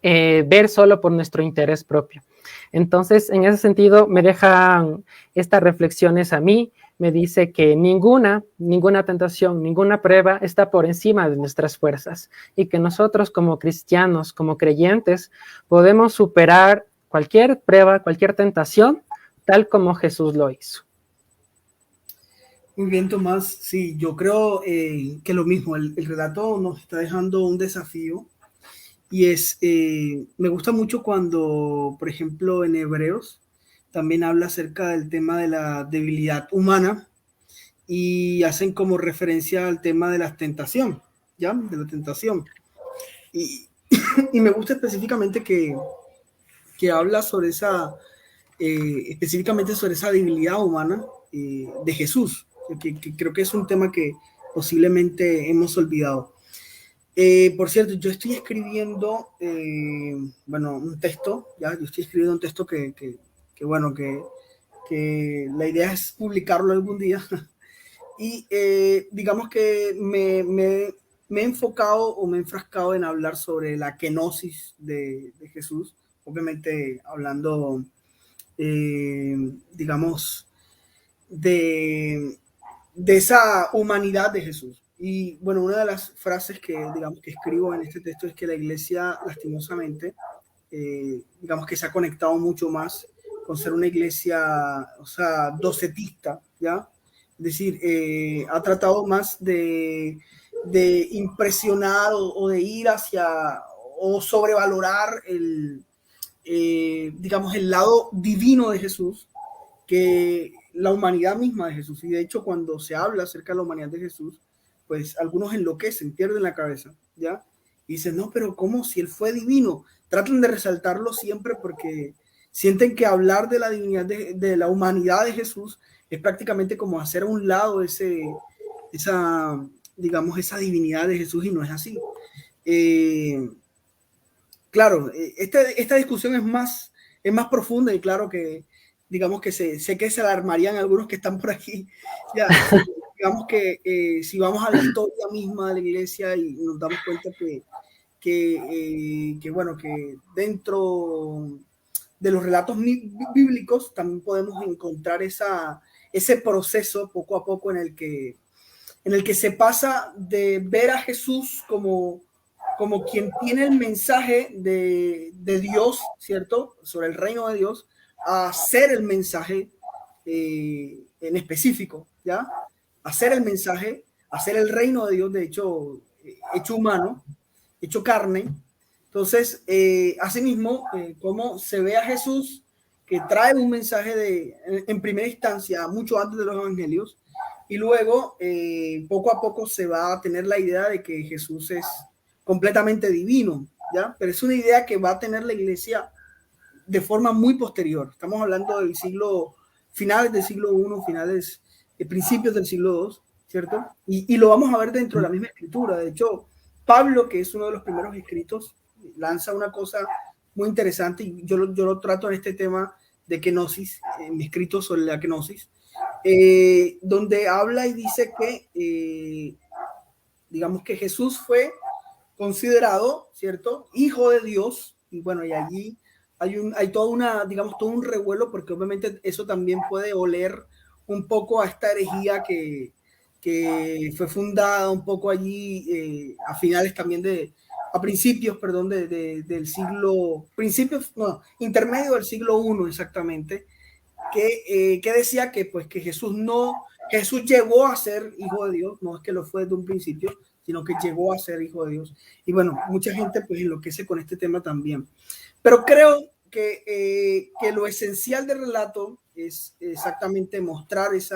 ver solo por nuestro interés propio. Entonces, en ese sentido, me dejan estas reflexiones a mí, me dice que ninguna tentación, ninguna prueba está por encima de nuestras fuerzas y que nosotros como cristianos, como creyentes, podemos superar cualquier prueba, cualquier tentación, tal como Jesús lo hizo. Muy bien, Tomás. Sí, yo creo que lo mismo, el relato nos está dejando un desafío y me gusta mucho cuando, por ejemplo, en Hebreos también habla acerca del tema de la debilidad humana y hacen como referencia al tema de la tentación, ¿ya? De la tentación. Y, y me gusta específicamente que habla sobre específicamente sobre esa debilidad humana de Jesús, que creo que es un tema que posiblemente hemos olvidado. Por cierto, yo estoy escribiendo, un texto, ya, yo estoy escribiendo un texto que la idea es publicarlo algún día. Y digamos que me he enfocado o me he enfrascado en hablar sobre la kenosis de Jesús, obviamente hablando, digamos, de esa humanidad de Jesús. Y bueno, una de las frases que, digamos, que escribo en este texto es que la iglesia, lastimosamente, digamos que se ha conectado mucho más con ser una iglesia, o sea, docetista, ¿ya? Es decir, ha tratado más de impresionar o de ir hacia o sobrevalorar digamos, el lado divino de Jesús que la humanidad misma de Jesús. Y de hecho, cuando se habla acerca de la humanidad de Jesús, pues algunos enloquecen, pierden la cabeza, ¿ya? Y dicen, no, pero ¿cómo si él fue divino? Tratan de resaltarlo siempre porque sienten que hablar de la divinidad, de la humanidad de Jesús, es prácticamente como hacer a un lado esa, digamos, esa divinidad de Jesús, y no es así. Claro, esta discusión es más profunda, y claro que, digamos que sé que se alarmarían algunos que están por aquí. Ya, digamos que si vamos a la historia misma de la iglesia y nos damos cuenta bueno, que dentro de los relatos bíblicos también podemos encontrar ese proceso poco a poco en el que se pasa de ver a Jesús como quien tiene el mensaje de Dios, ¿cierto? Sobre el reino de Dios, a ser el mensaje en específico, ¿ya? A ser el mensaje, a ser el reino de Dios, de hecho, hecho humano, hecho carne. Entonces, asimismo, cómo se ve a Jesús que trae un mensaje en primera instancia, mucho antes de los evangelios, y luego, poco a poco se va a tener la idea de que Jesús es completamente divino, ¿ya? Pero es una idea que va a tener la iglesia de forma muy posterior. Estamos hablando del finales del siglo I, principios del siglo II, ¿cierto? Y lo vamos a ver dentro de la misma escritura. De hecho, Pablo, que es uno de los primeros escritos, lanza una cosa muy interesante, y yo lo trato en este tema de kenosis, en mi escrito sobre la kenosis, donde habla y dice que, digamos que Jesús fue considerado, ¿cierto?, hijo de Dios. Y bueno, y allí hay digamos, todo un revuelo, porque obviamente eso también puede oler un poco a esta herejía que fue fundada un poco allí a finales también a principios, perdón, del siglo, intermedio del siglo I exactamente, que decía que pues que Jesús llegó a ser hijo de Dios, no es que lo fue desde un principio, sino que llegó a ser hijo de Dios. Y bueno, mucha gente pues enloquece con este tema también. Pero creo que lo esencial del relato es exactamente mostrar ese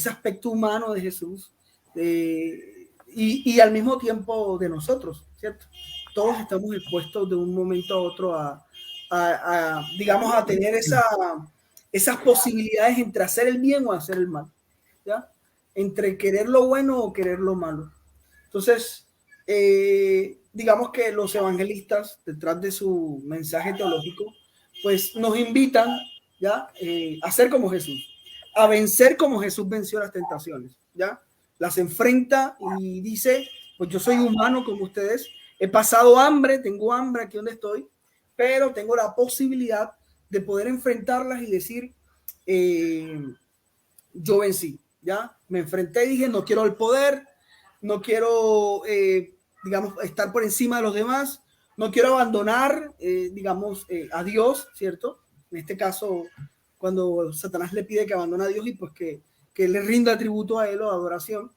aspecto humano de Jesús y al mismo tiempo de nosotros, ¿cierto? Todos estamos expuestos de un momento a otro digamos, a tener esas posibilidades entre hacer el bien o hacer el mal, ¿ya? Entre querer lo bueno o querer lo malo. Entonces, digamos que los evangelistas, detrás de su mensaje teológico, pues nos invitan, ¿ya? A ser como Jesús, a vencer como Jesús venció las tentaciones, ¿ya? Las enfrenta y dice, pues yo soy humano como ustedes, he pasado hambre, tengo hambre aquí donde estoy, pero tengo la posibilidad de poder enfrentarlas y decir, yo vencí, ¿ya? Me enfrenté y dije, no quiero el poder, no quiero, digamos, estar por encima de los demás, no quiero abandonar, digamos, a Dios, ¿cierto? En este caso, cuando Satanás le pide que abandone a Dios y pues que le rinda tributo a él o adoración.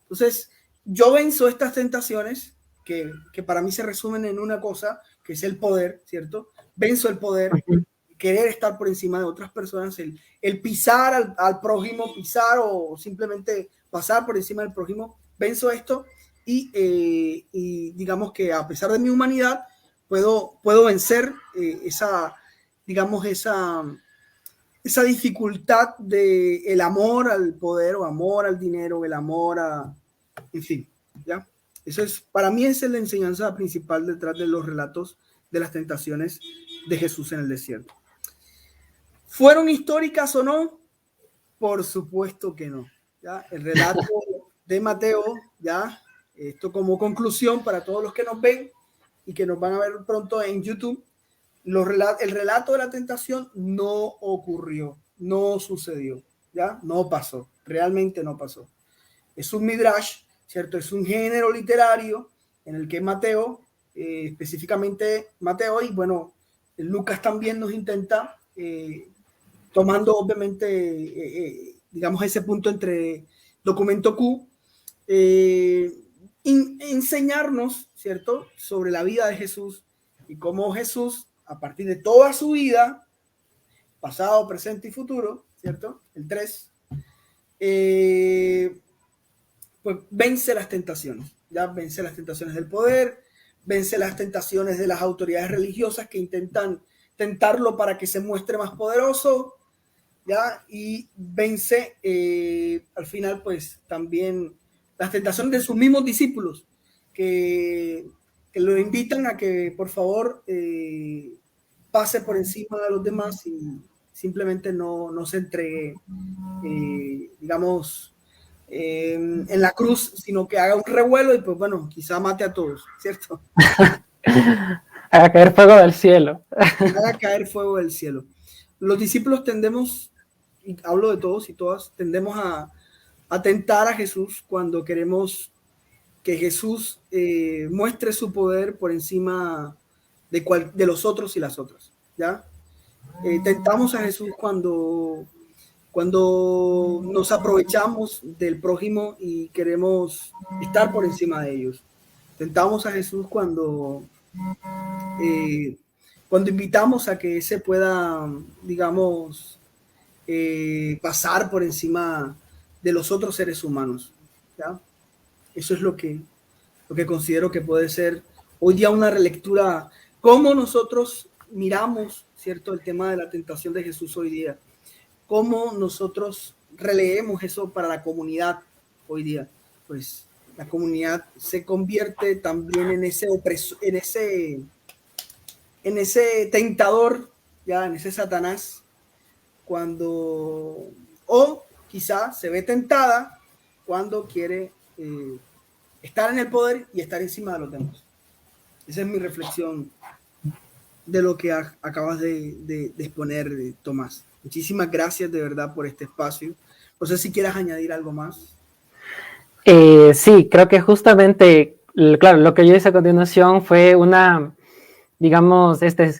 Entonces, yo venzo estas tentaciones que para mí se resumen en una cosa, que es el poder, ¿cierto? Venzo el poder, querer estar por encima de otras personas, el pisar al prójimo, pisar o simplemente pasar por encima del prójimo. Venzo esto y digamos que a pesar de mi humanidad puedo vencer digamos, esa dificultad de el amor al poder o amor al dinero, el amor en fin, ¿ya? Eso es, para mí esa es la enseñanza principal detrás de los relatos de las tentaciones de Jesús en el desierto. ¿Fueron históricas o no? Por supuesto que no, ¿ya? El relato de Mateo, ¿ya? Esto como conclusión para todos los que nos ven y que nos van a ver pronto en YouTube, el relato de la tentación no ocurrió, no sucedió, ¿ya? No pasó, realmente no pasó. Es un midrash, ¿cierto? Es un género literario en el que Mateo, específicamente Mateo, y bueno, Lucas también nos intenta, tomando obviamente, digamos, ese punto entre documento Q, enseñarnos, ¿cierto?, sobre la vida de Jesús y cómo Jesús, a partir de toda su vida, pasado, presente y futuro, ¿cierto? El 3, pues vence las tentaciones, ¿ya? Vence las tentaciones del poder, vence las tentaciones de las autoridades religiosas que intentan tentarlo para que se muestre más poderoso, ¿ya? Y vence al final, pues también las tentaciones de sus mismos discípulos que lo invitan a que por favor pase por encima de los demás y simplemente no se entregue, digamos, en la cruz, sino que haga un revuelo y pues bueno, quizá mate a todos, ¿cierto? Haga caer fuego del cielo. Haga caer fuego del cielo. Los discípulos tendemos, y hablo de todos y todas, tendemos a tentar a Jesús cuando queremos que Jesús muestre su poder por encima de los otros y las otras, ¿ya? Tentamos a Jesús cuando nos aprovechamos del prójimo y queremos estar por encima de ellos. Tentamos a Jesús cuando invitamos a que se pueda, digamos, pasar por encima de los otros seres humanos, ¿ya? Eso es lo que considero que puede ser hoy día una relectura, cómo nosotros miramos, ¿cierto?, el tema de la tentación de Jesús hoy día, cómo nosotros releemos eso para la comunidad hoy día. Pues la comunidad se convierte también en ese opresor, en ese tentador, ya, en ese Satanás, cuando, o quizá se ve tentada cuando quiere estar en el poder y estar encima de los demás. Esa es mi reflexión de lo que acabas de exponer, Tomás. Muchísimas gracias de verdad por este espacio. No sé si quieras añadir algo más. Sí, creo que justamente, claro, lo que yo hice a continuación fue una, digamos,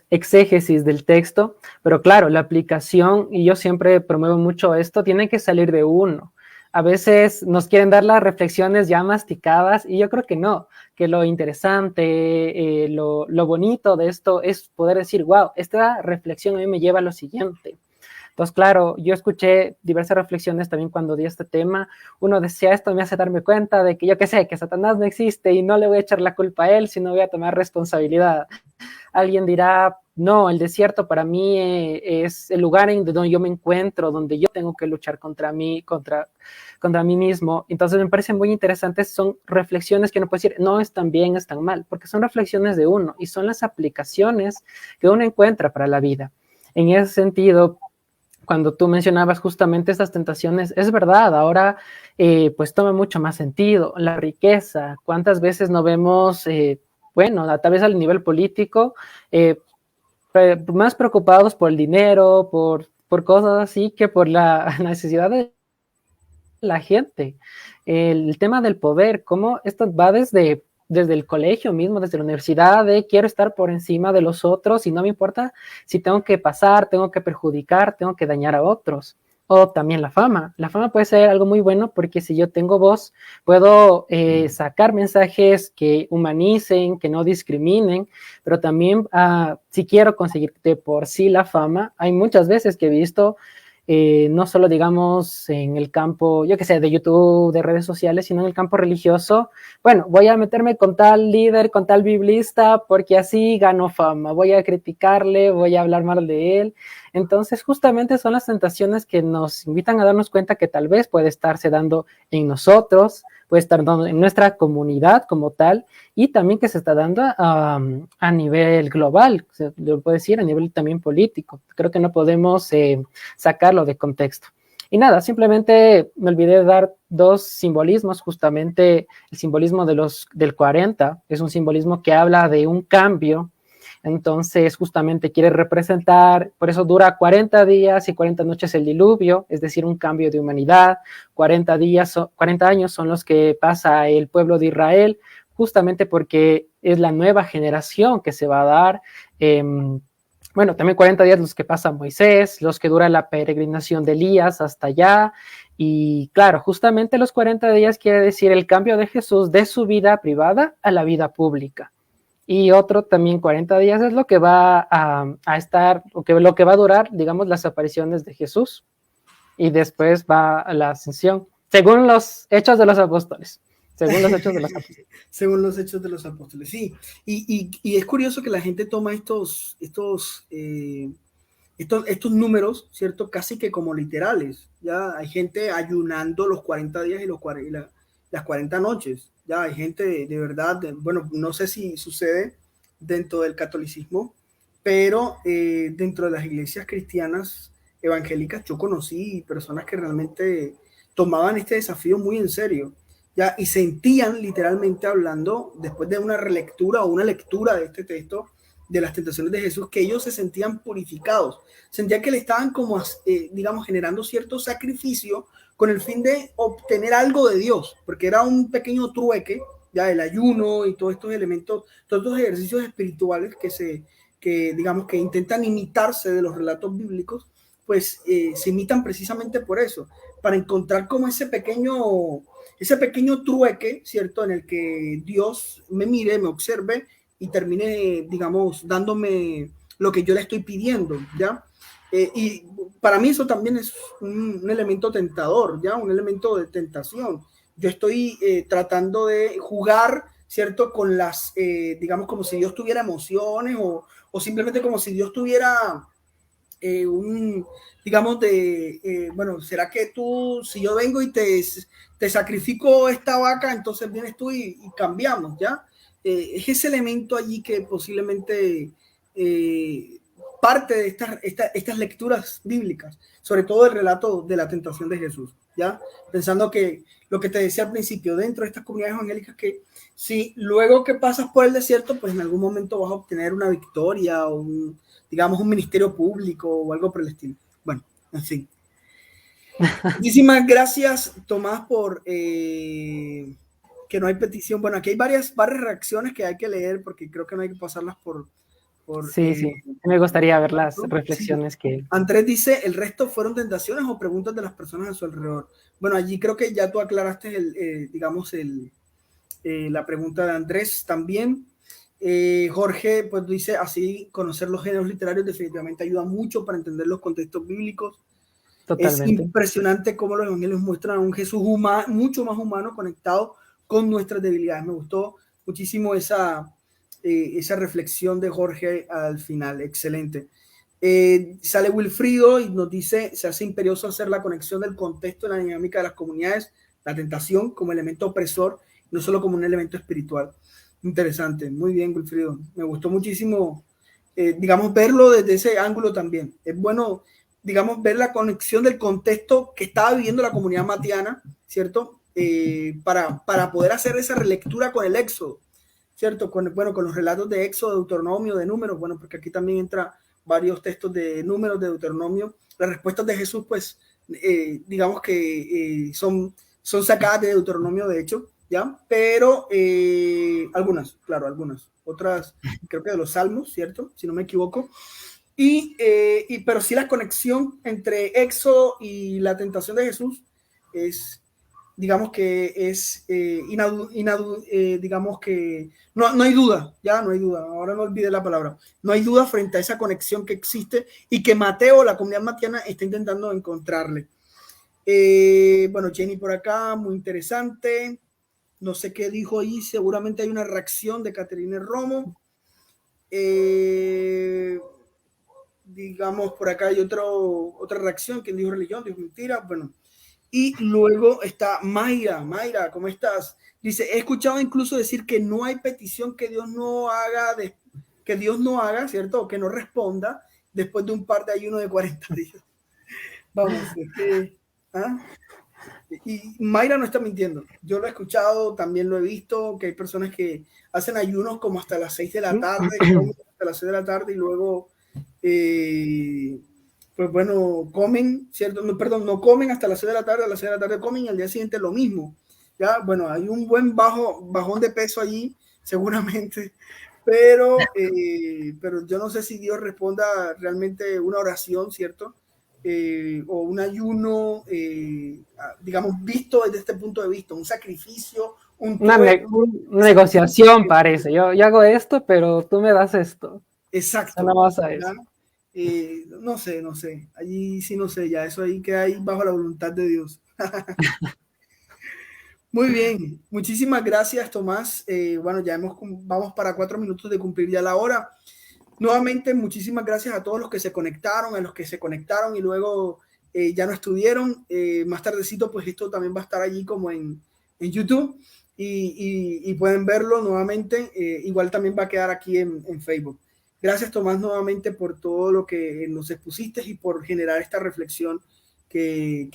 exégesis del texto, pero claro, la aplicación, y yo siempre promuevo mucho esto, tiene que salir de uno. A veces nos quieren dar las reflexiones ya masticadas y yo creo que no, que lo interesante, lo bonito de esto es poder decir, wow, esta reflexión a mí me lleva a lo siguiente. Entonces, claro, yo escuché diversas reflexiones también cuando di este tema. Uno decía, esto me hace darme cuenta de que yo qué sé, que Satanás no existe y no le voy a echar la culpa a él, sino voy a tomar responsabilidad. Alguien dirá, no, el desierto para mí es el lugar en donde yo me encuentro, donde yo tengo que luchar contra mí mismo. Entonces me parecen muy interesantes, son reflexiones que uno puede decir, no están bien, están mal, porque son reflexiones de uno y son las aplicaciones que uno encuentra para la vida. En ese sentido, cuando tú mencionabas justamente estas tentaciones, es verdad, ahora pues toma mucho más sentido. La riqueza, ¿cuántas veces no vemos, bueno, tal vez al nivel político, más preocupados por el dinero, por cosas así, que por la necesidad de la gente? El tema del poder, cómo esto va desde el colegio mismo, desde la universidad, de quiero estar por encima de los otros y no me importa si tengo que pasar, tengo que perjudicar, tengo que dañar a otros. O también la fama. La fama puede ser algo muy bueno porque si yo tengo voz, puedo sacar mensajes que humanicen, que no discriminen, pero también si quiero conseguir de por sí la fama, hay muchas veces que he visto no solo, digamos, en el campo, yo qué sé, de YouTube, de redes sociales, sino en el campo religioso. Bueno, voy a meterme con tal líder, con tal biblista, porque así gano fama. Voy a criticarle, voy a hablar mal de él. Entonces, justamente son las tentaciones que nos invitan a darnos cuenta que tal vez puede estarse dando en nosotros, puede estar dando en nuestra comunidad como tal, y también que se está dando a nivel global, se lo puedo decir, a nivel también político. Creo que no podemos sacarlo de contexto. Y nada, simplemente me olvidé de dar dos simbolismos, justamente el simbolismo del 40, es un simbolismo que habla de un cambio Entonces, justamente quiere representar, por eso dura 40 días y 40 noches el diluvio, es decir, un cambio de humanidad. 40 días, 40 años son los que pasa el pueblo de Israel, justamente porque es la nueva generación que se va a dar. Bueno, también 40 días los que pasa Moisés, los que dura la peregrinación de Elías hasta allá. Y claro, justamente los 40 días quiere decir el cambio de Jesús de su vida privada a la vida pública. Y otro también 40 días es lo que va a estar, lo que va a durar, digamos, las apariciones de Jesús. Y después va a la ascensión, según los hechos de los apóstoles. Según los hechos de los apóstoles. Según los hechos de los apóstoles, sí. Y es curioso que la gente toma estos números, ¿cierto? Casi que como literales. Ya hay gente ayunando los 40 días y las 40 noches. Ya hay gente de verdad, bueno, no sé si sucede dentro del catolicismo, pero dentro de las iglesias cristianas evangélicas yo conocí personas que realmente tomaban este desafío muy en serio, ya, y sentían literalmente hablando, después de una relectura o una lectura de este texto de las tentaciones de Jesús, que ellos se sentían purificados, sentían que le estaban como, digamos, generando cierto sacrificio con el fin de obtener algo de Dios, porque era un pequeño trueque, ya el ayuno y todos estos elementos, todos estos ejercicios espirituales que digamos que intentan imitarse de los relatos bíblicos, pues se imitan precisamente por eso, para encontrar como ese pequeño trueque, ¿cierto? En el que Dios me mire, me observe y termine, digamos, dándome lo que yo le estoy pidiendo, ¿ya? Y para mí eso también es un elemento tentador, ¿ya? Un elemento de tentación. Yo estoy tratando de jugar, ¿cierto? Con digamos, como si Dios tuviera emociones o simplemente como si Dios tuviera digamos, bueno, ¿será que si yo vengo y te sacrifico esta vaca, entonces vienes tú y cambiamos, ¿ya? Es ese elemento allí que posiblemente parte de estas lecturas bíblicas, sobre todo el relato de la tentación de Jesús, ¿ya? Pensando que lo que te decía al principio, dentro de estas comunidades evangélicas, que si luego que pasas por el desierto, pues en algún momento vas a obtener una victoria o digamos, un ministerio público o algo por el estilo. Bueno, en fin. Muchísimas gracias, Tomás, por que no hay petición. Bueno, aquí hay varias reacciones que hay que leer porque creo que no hay que pasarlas por sí, sí. Me gustaría ver las reflexiones sí. que... Andrés dice, ¿el resto fueron tentaciones o preguntas de las personas a su alrededor? Bueno, allí creo que ya tú aclaraste, digamos, la pregunta de Andrés también. Jorge, pues dice, así conocer los géneros literarios definitivamente ayuda mucho para entender los contextos bíblicos. Totalmente. Es impresionante cómo los evangelios muestran a un Jesús mucho más humano, conectado con nuestras debilidades. Me gustó muchísimo esa reflexión de Jorge al final. Excelente. Sale Wilfrido y nos dice, se hace imperioso hacer la conexión del contexto de la dinámica de las comunidades, la tentación como elemento opresor, no solo como un elemento espiritual. Interesante, muy bien, Wilfrido. Me gustó muchísimo, digamos, verlo desde ese ángulo también. Es bueno, digamos, ver la conexión del contexto que estaba viviendo la comunidad matiana, ¿cierto? Para poder hacer esa relectura con el Éxodo, ¿cierto? Con los relatos de Éxodo, de Deuteronomio, de Números, bueno, porque aquí también entra varios textos de Números, de Deuteronomio. Las respuestas de Jesús, pues, digamos que son sacadas de Deuteronomio, de hecho, ¿ya? Pero algunas, claro, algunas. Otras, creo que de los Salmos, ¿cierto? Si no me equivoco. Pero sí la conexión entre Éxodo y la tentación de Jesús es, digamos que es, digamos que no hay duda, ya no hay duda, ahora no olvide la palabra, no hay duda frente a esa conexión que existe y que Mateo, la comunidad matiana, está intentando encontrarle. Bueno, Jenny por acá, muy interesante. No sé qué dijo ahí, seguramente hay una reacción de Caterine Romo. Digamos, por acá hay otra reacción, quien dijo religión, dijo mentira, bueno. Y luego está Mayra, ¿cómo estás? Dice, he escuchado incluso decir que no hay petición que Dios no haga, ¿cierto? O que no responda después de un par de ayunos de 40 días. Vamos, Y Mayra no está mintiendo. Yo lo he escuchado, también lo he visto, que hay personas que hacen ayunos como hasta las 6 de la tarde, hasta las 6 de la tarde y luego, pues bueno, comen, ¿cierto? No, perdón, no comen hasta las 6 de la tarde, a las 6 de la tarde comen y al día siguiente lo mismo. Ya, bueno, hay un buen bajón de peso allí, seguramente, pero yo no sé si Dios responda realmente una oración, ¿cierto? O un ayuno, digamos, visto desde este punto de vista, un sacrificio, Una negociación parece. Yo hago esto, pero tú me das esto. Exacto. No vas a eso. No sé. Allí sí no sé, ya eso ahí queda ahí bajo la voluntad de Dios. Muy bien, muchísimas gracias, Tomás. Bueno, vamos para 4 minutos de cumplir ya la hora. Nuevamente, muchísimas gracias a todos los que se conectaron, a los que se conectaron y luego ya no estuvieron. Más tardecito, pues esto también va a estar allí como en YouTube y pueden verlo nuevamente. Igual también va a quedar aquí en Facebook. Gracias, Tomás, nuevamente por todo lo que nos expusiste y por generar esta reflexión que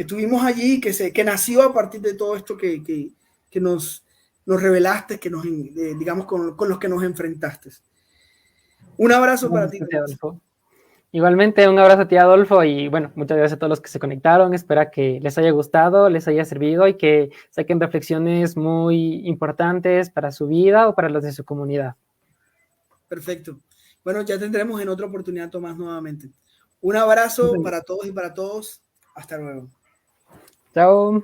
tuvimos allí, que nació a partir de todo esto que nos revelaste, digamos, con los que nos enfrentaste. Un abrazo para ti. Adolfo. Igualmente, un abrazo a ti, Adolfo, y bueno, muchas gracias a todos los que se conectaron. Espero que les haya gustado, les haya servido y que saquen reflexiones muy importantes para su vida o para los de su comunidad. Perfecto. Bueno, ya tendremos en otra oportunidad, Tomás, nuevamente. Un abrazo para todos y para todos. Hasta luego. Chao.